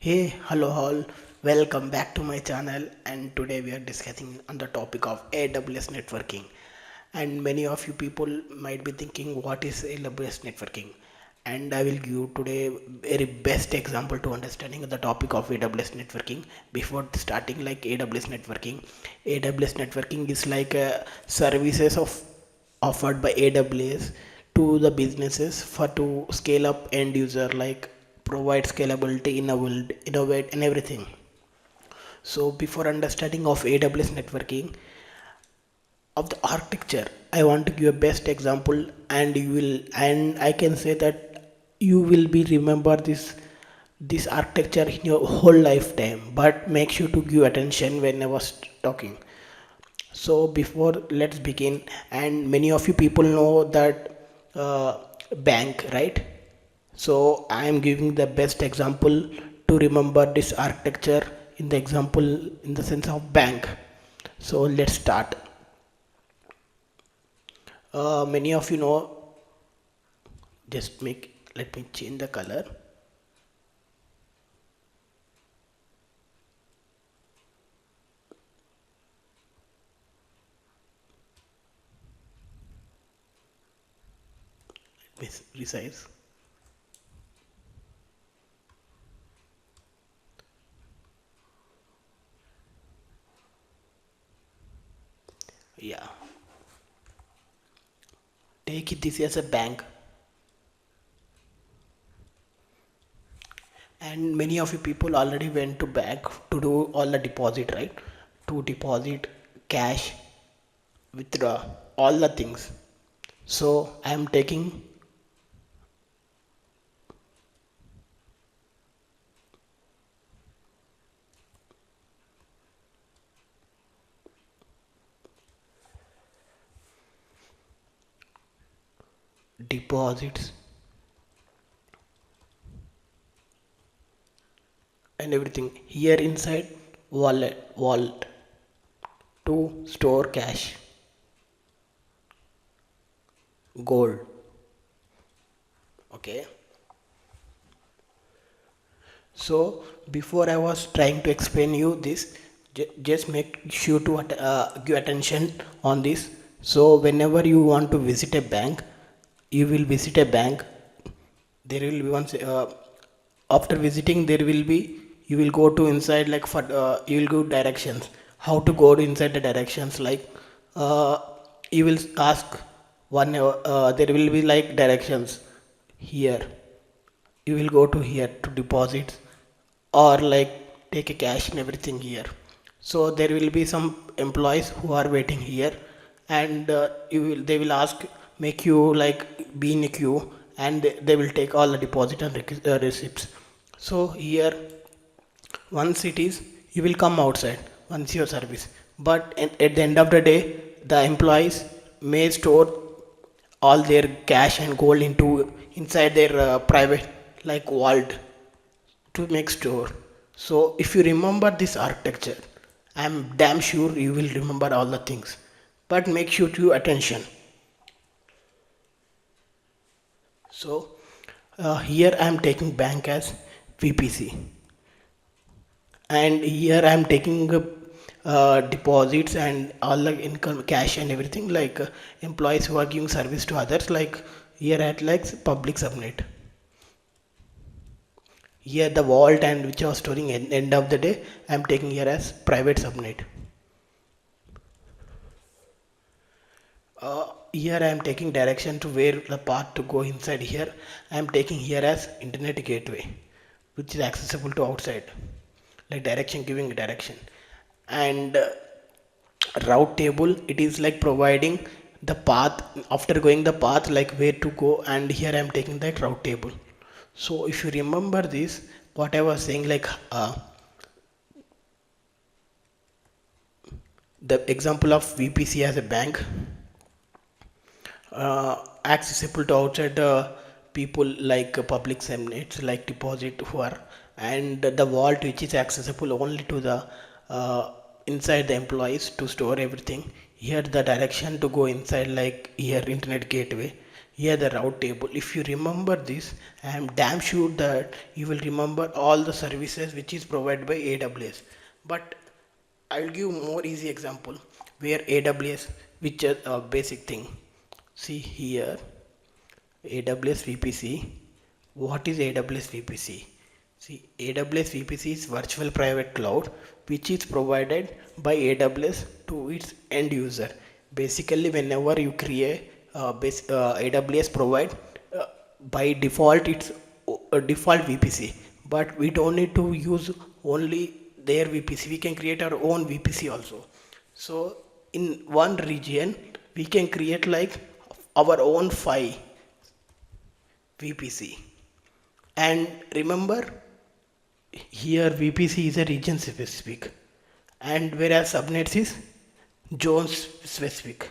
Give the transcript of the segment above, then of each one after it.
Hey, hello all. Welcome back to my channel, and today we are discussing on the topic of AWS networking. And many of you people might be thinking what is AWS networking? And I will give today very best example to understanding the topic of AWS networking. Before starting like AWS networking is like services of offered by AWS to the businesses for to scale up end user, like provide scalability, innovate and everything. So before understanding of AWS networking of the architecture, I want to give a best example, and I can say that you will be remember this architecture in your whole lifetime, but make sure to give attention when I was talking. So before let's begin, and many of you people know that uh, bank, right? So I am giving the best example to remember this architecture in the example in the sense of bank. So let's start. Many of you know, just make, let me change the color. Let me resize. Yeah, take it this as a bank, and many of you people already went to bank to do all the deposit, right? To deposit cash, withdraw, all the things. So I am taking deposits and everything here inside wallet to store cash, gold. Okay, so before I was trying to explain you this, just make sure to give attention on this. So whenever you want to visit a bank, you will visit a bank, there will be one after visiting there will be, you will go to inside like for you will go directions, how to go to inside the directions, like uh, you will ask one there will be like directions here, you will go to here to deposit or like take a cash and everything here. So there will be some employees who are waiting here, and they will ask, make you like be in a queue, and they will take all the deposit and receipts. So here once it is, you will come outside once your service, but at the end of the day the employees may store all their cash and gold into inside their private like vault to make store. So if you remember this architecture, I'm damn sure you will remember all the things. But make sure to attention. So here I am taking bank as VPC, and here I am taking deposits and all the income, cash and everything, like employees who are giving service to others. Like here at like public subnet. Here the vault and which I was storing at end of the day, I am taking here as private subnet. Here I am taking direction to where the path to go inside. Here I am taking here as internet gateway, which is accessible to outside, like direction, giving direction. And route table, it is like providing the path after going the path, like where to go, and here I am taking that route table. So if you remember this, what I was saying, like the example of VPC as a bank, accessible to outside people, like public subnets like deposit who are, and the vault which is accessible only to the uh, inside the employees to store everything. Here the direction to go inside, like here internet gateway, Here the route table. If you remember this, I am damn sure that you will remember all the services which is provided by AWS. But I'll give more easy example where AWS, which is a basic thing. See here, AWS VPC. What is AWS VPC? See, AWS VPC is virtual private cloud which is provided by AWS to its end user. Basically, whenever you create AWS provide by default it's a default VPC, but we don't need to use only their VPC. We can create our own VPC also. So in one region, we can create like our own 5 VPC. And remember, here VPC is a region specific, and whereas subnets is zone specific.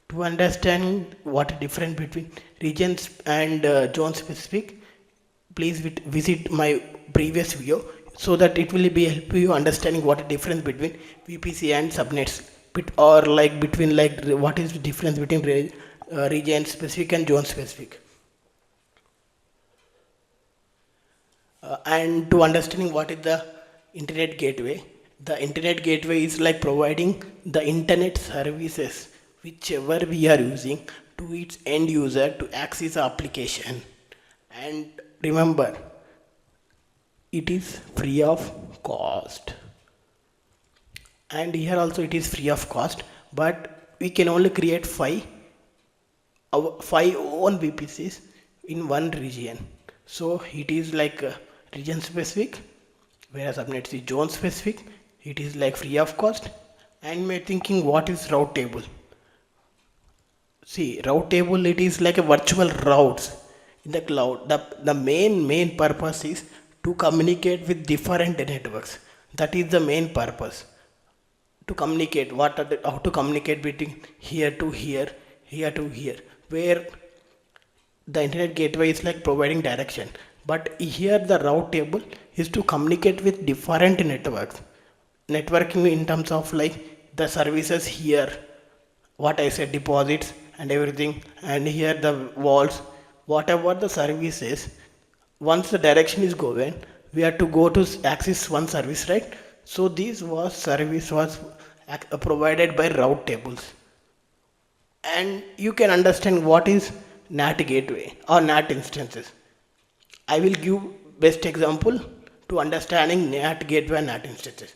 To understand what difference between regions and zone specific, please visit my previous video so that it will be help you understanding what difference between VPC and subnets, or like between like what is the difference between region specific and zone specific. And to understanding what is the internet gateway, the internet gateway is like providing the internet services whichever we are using to its end user to access the application. And remember, it is free of cost, and here also it is free of cost, but we can only create five own VPCs in one region. So it is like region specific, whereas subnet is zone specific. It is like free of cost. And you may thinking, what is route table? See, route table, it is like a virtual routes in the cloud. The main purpose is to communicate with different networks. That is the main purpose. To communicate, how to communicate between here to here, here to here, where the internet gateway is like providing direction, but here the route table is to communicate with different networks. Networking in terms of like the services here, what I said, deposits and everything, and here the walls, whatever the services. Once the direction is given, we have to go to access one service, right? So this service was provided by route tables. And you can understand what is NAT gateway or NAT instances. I will give best example to understanding NAT gateway and NAT instances.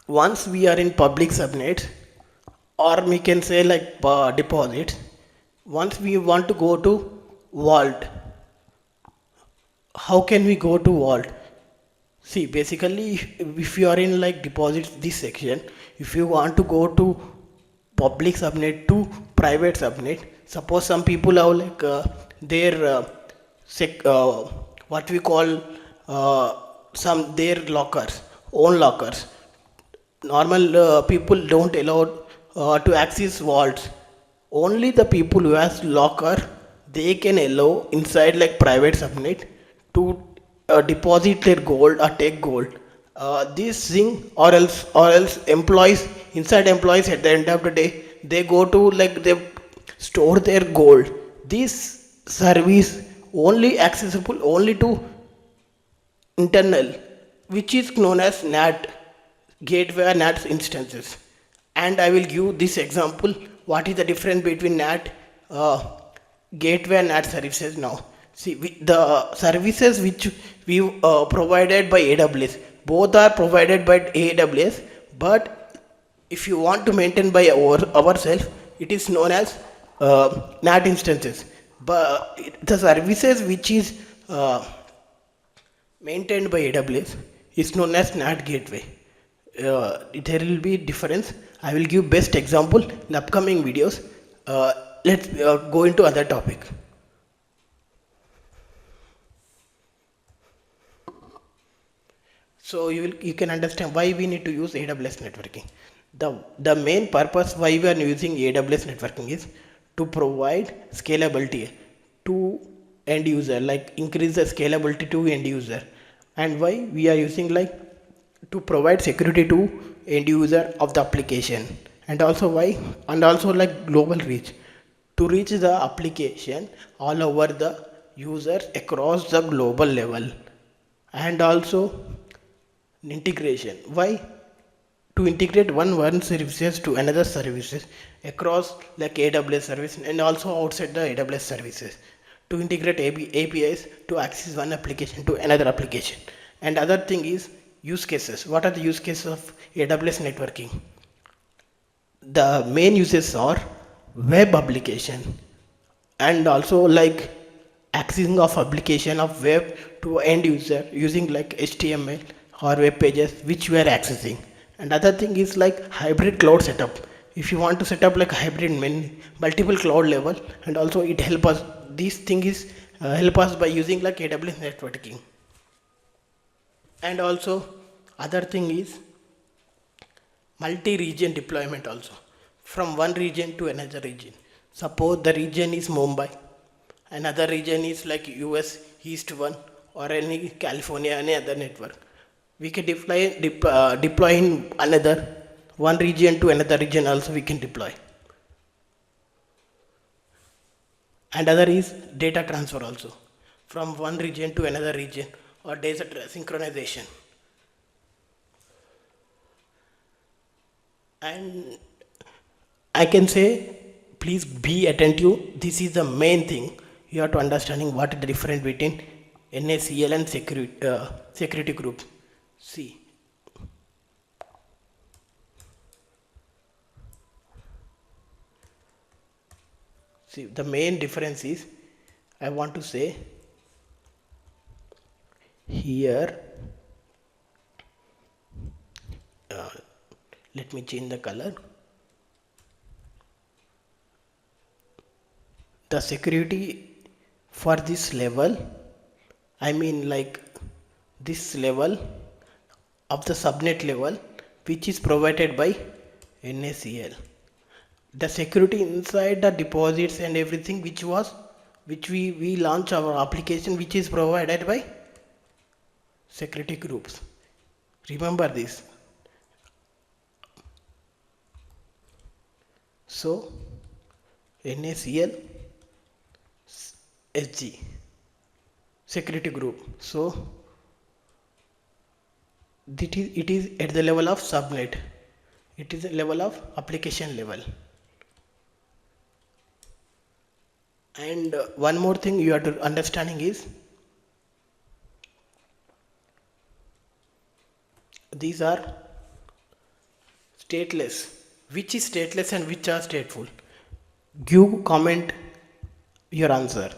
Once we are in public subnet, or we can say like deposits, once we want to go to vault, how can we go to vault? See, basically, if you are in like deposits this section, if you want to go to public subnet to private subnet, suppose some people have like their what we call some their lockers, own lockers. Normal people don't allow to access vaults. Only the people who has locker, they can allow inside like private subnet to deposit their gold or take gold. This thing, or else employees, inside employees at the end of the day, they go to like they store their gold. This service only accessible only to internal, which is known as NAT gateway and NAT instances. And I will give this example. What is the difference between NAT gateway and NAT services now? See, the services which we provided by AWS, both are provided by AWS, but if you want to maintain by ourselves, it is known as NAT instances. But the services which is maintained by AWS is known as NAT gateway. There will be difference. I will give best example in upcoming videos. Let's go into other topic. So you can understand why we need to use AWS networking. The main purpose why we are using AWS networking is to provide scalability to end user, like increase the scalability to end user. And why we are using like to provide security to end user of the application. And also why, and also like global reach. to reach the application all over the users across the global level. And also integration. Why? To integrate one services to another services across like AWS service and also outside the AWS services, to integrate APIs to access one application to another application. And other thing is use cases. What are the use cases of AWS networking? The main uses are web application and also like accessing of application of web to end user using like HTML or web pages which we are accessing. And other thing is like hybrid cloud setup. If you want to set up like hybrid multiple cloud level, and also it help us, this thing is help us by using like AWS networking. And also other thing is multi-region deployment also, from one region to another region. Suppose the region is Mumbai, another region is like US East one or any California, any other network. We can deploy in another one region to another region also we can deploy. And other is data transfer also, from one region to another region, or data synchronization. And I can say please be attentive. This is the main thing you have to understanding what is the difference between NACL and security group. See, the main difference is, I want to say here, let me change the color. The security for this level, I mean like this level of the subnet level which is provided by NACL. The security inside the deposits and everything which we launch our application which is provided by security groups. Remember this. So NACL SG security group. So it is at the level of subnet. It is a level of application level. And one more thing you have to understanding is, these are stateless. Which is stateless and which are stateful? Give comment your answer.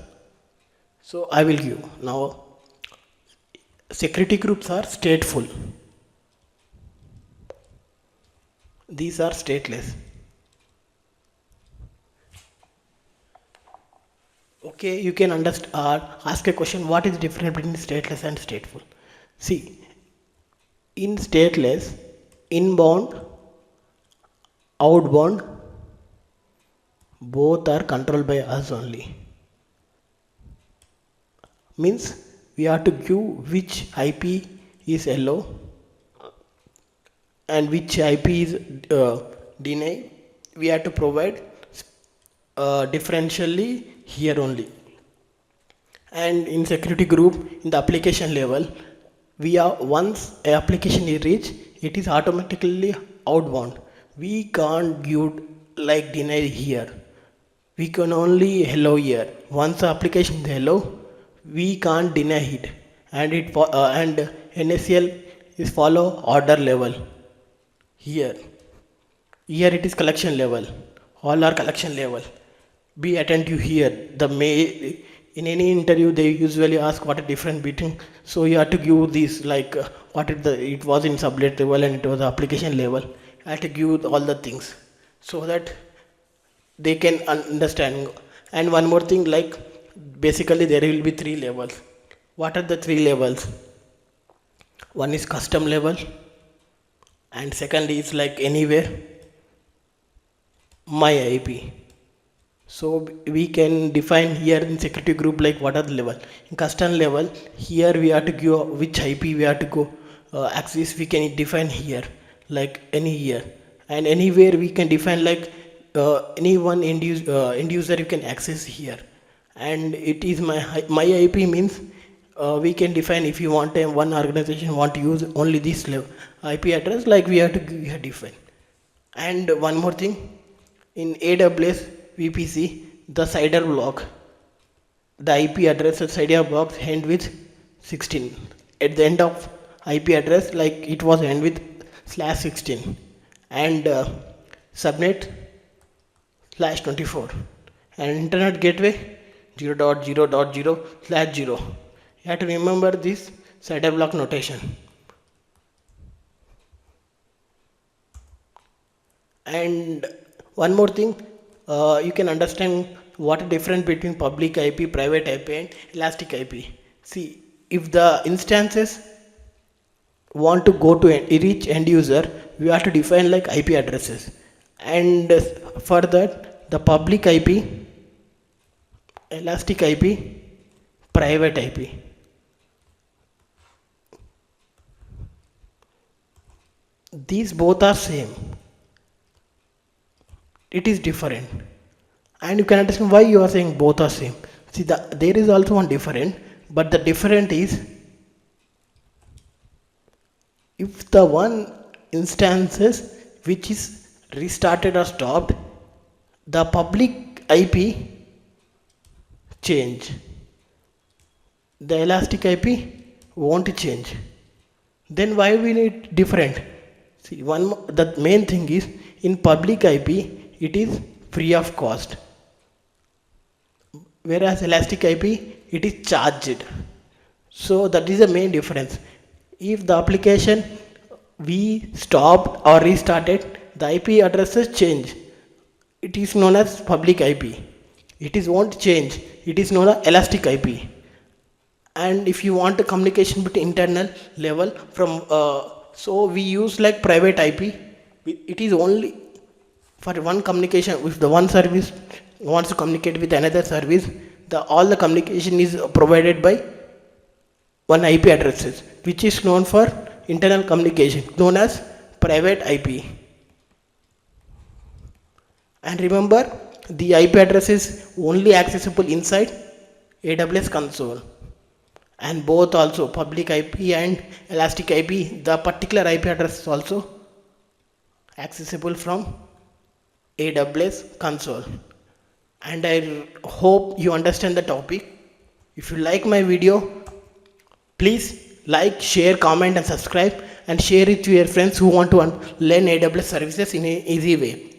So I will give. Now security groups are stateful. These are stateless. Okay, you can ask a question, what is the difference between stateless and stateful? See, in stateless, inbound, outbound, both are controlled by us only. Means we have to give which IP is hello and which IP is deny. We have to provide differentially here only. And in security group, in the application level, once a application is reached, it is automatically outbound. We can't give like deny here. We can only hello here. Once the application is hello, we can't deny it. And and NACL is follow order level. Here it is collection level. All are collection level. Be attentive here. In any interview they usually ask what a difference between. So you have to give this like it was in subnet level and it was application level. I have to give all the things so that they can understand. And one more thing, like basically there will be 3 levels. What are the 3 levels? One is custom level, and second is like anywhere my IP. So we can define here in security group like what are the level. In custom level, here we have to give which IP we have to go access. We can define here like any here, and anywhere we can define like any one end user you can access here, and it is my IP means we can define if you want one organization want to use only this IP address, like we have to define. And one more thing, in AWS VPC, the CIDR block, the IP address of CIDR block end with 16. At the end of IP address, like it was end with /16, and subnet /24, and internet gateway 0.0.0/0. You have to remember this CIDR block notation. And one more thing, you can understand what the difference between public IP, private IP, and elastic IP. See, if the instances want to go to reach end user, we have to define like IP addresses, and for that the public IP, elastic IP, private IP. These both are same. It is different, and you can understand why you are saying both are same. See, there is also one different, but the different is, if the one instances which is restarted or stopped, the public IP change, the elastic IP won't change. Then why we need different? See, the main thing is, in public IP it is free of cost, whereas elastic IP it is charged. So that is the main difference. If the application we stopped or restarted, the IP addresses change. It is known as public IP. It is won't change. It is known as elastic IP. And if you want a communication between internal level from so we use like private IP. It is only for one communication. If the one service wants to communicate with another service, all the communication is provided by one IP addresses, which is known for internal communication, known as private IP. And remember, the IP address is only accessible inside AWS console, and both also public IP and elastic IP, the particular IP address is also accessible from AWS console. And I hope you understand the topic. If you like my video, please like, share, comment and subscribe, and share it to your friends who want to learn AWS services in an easy way.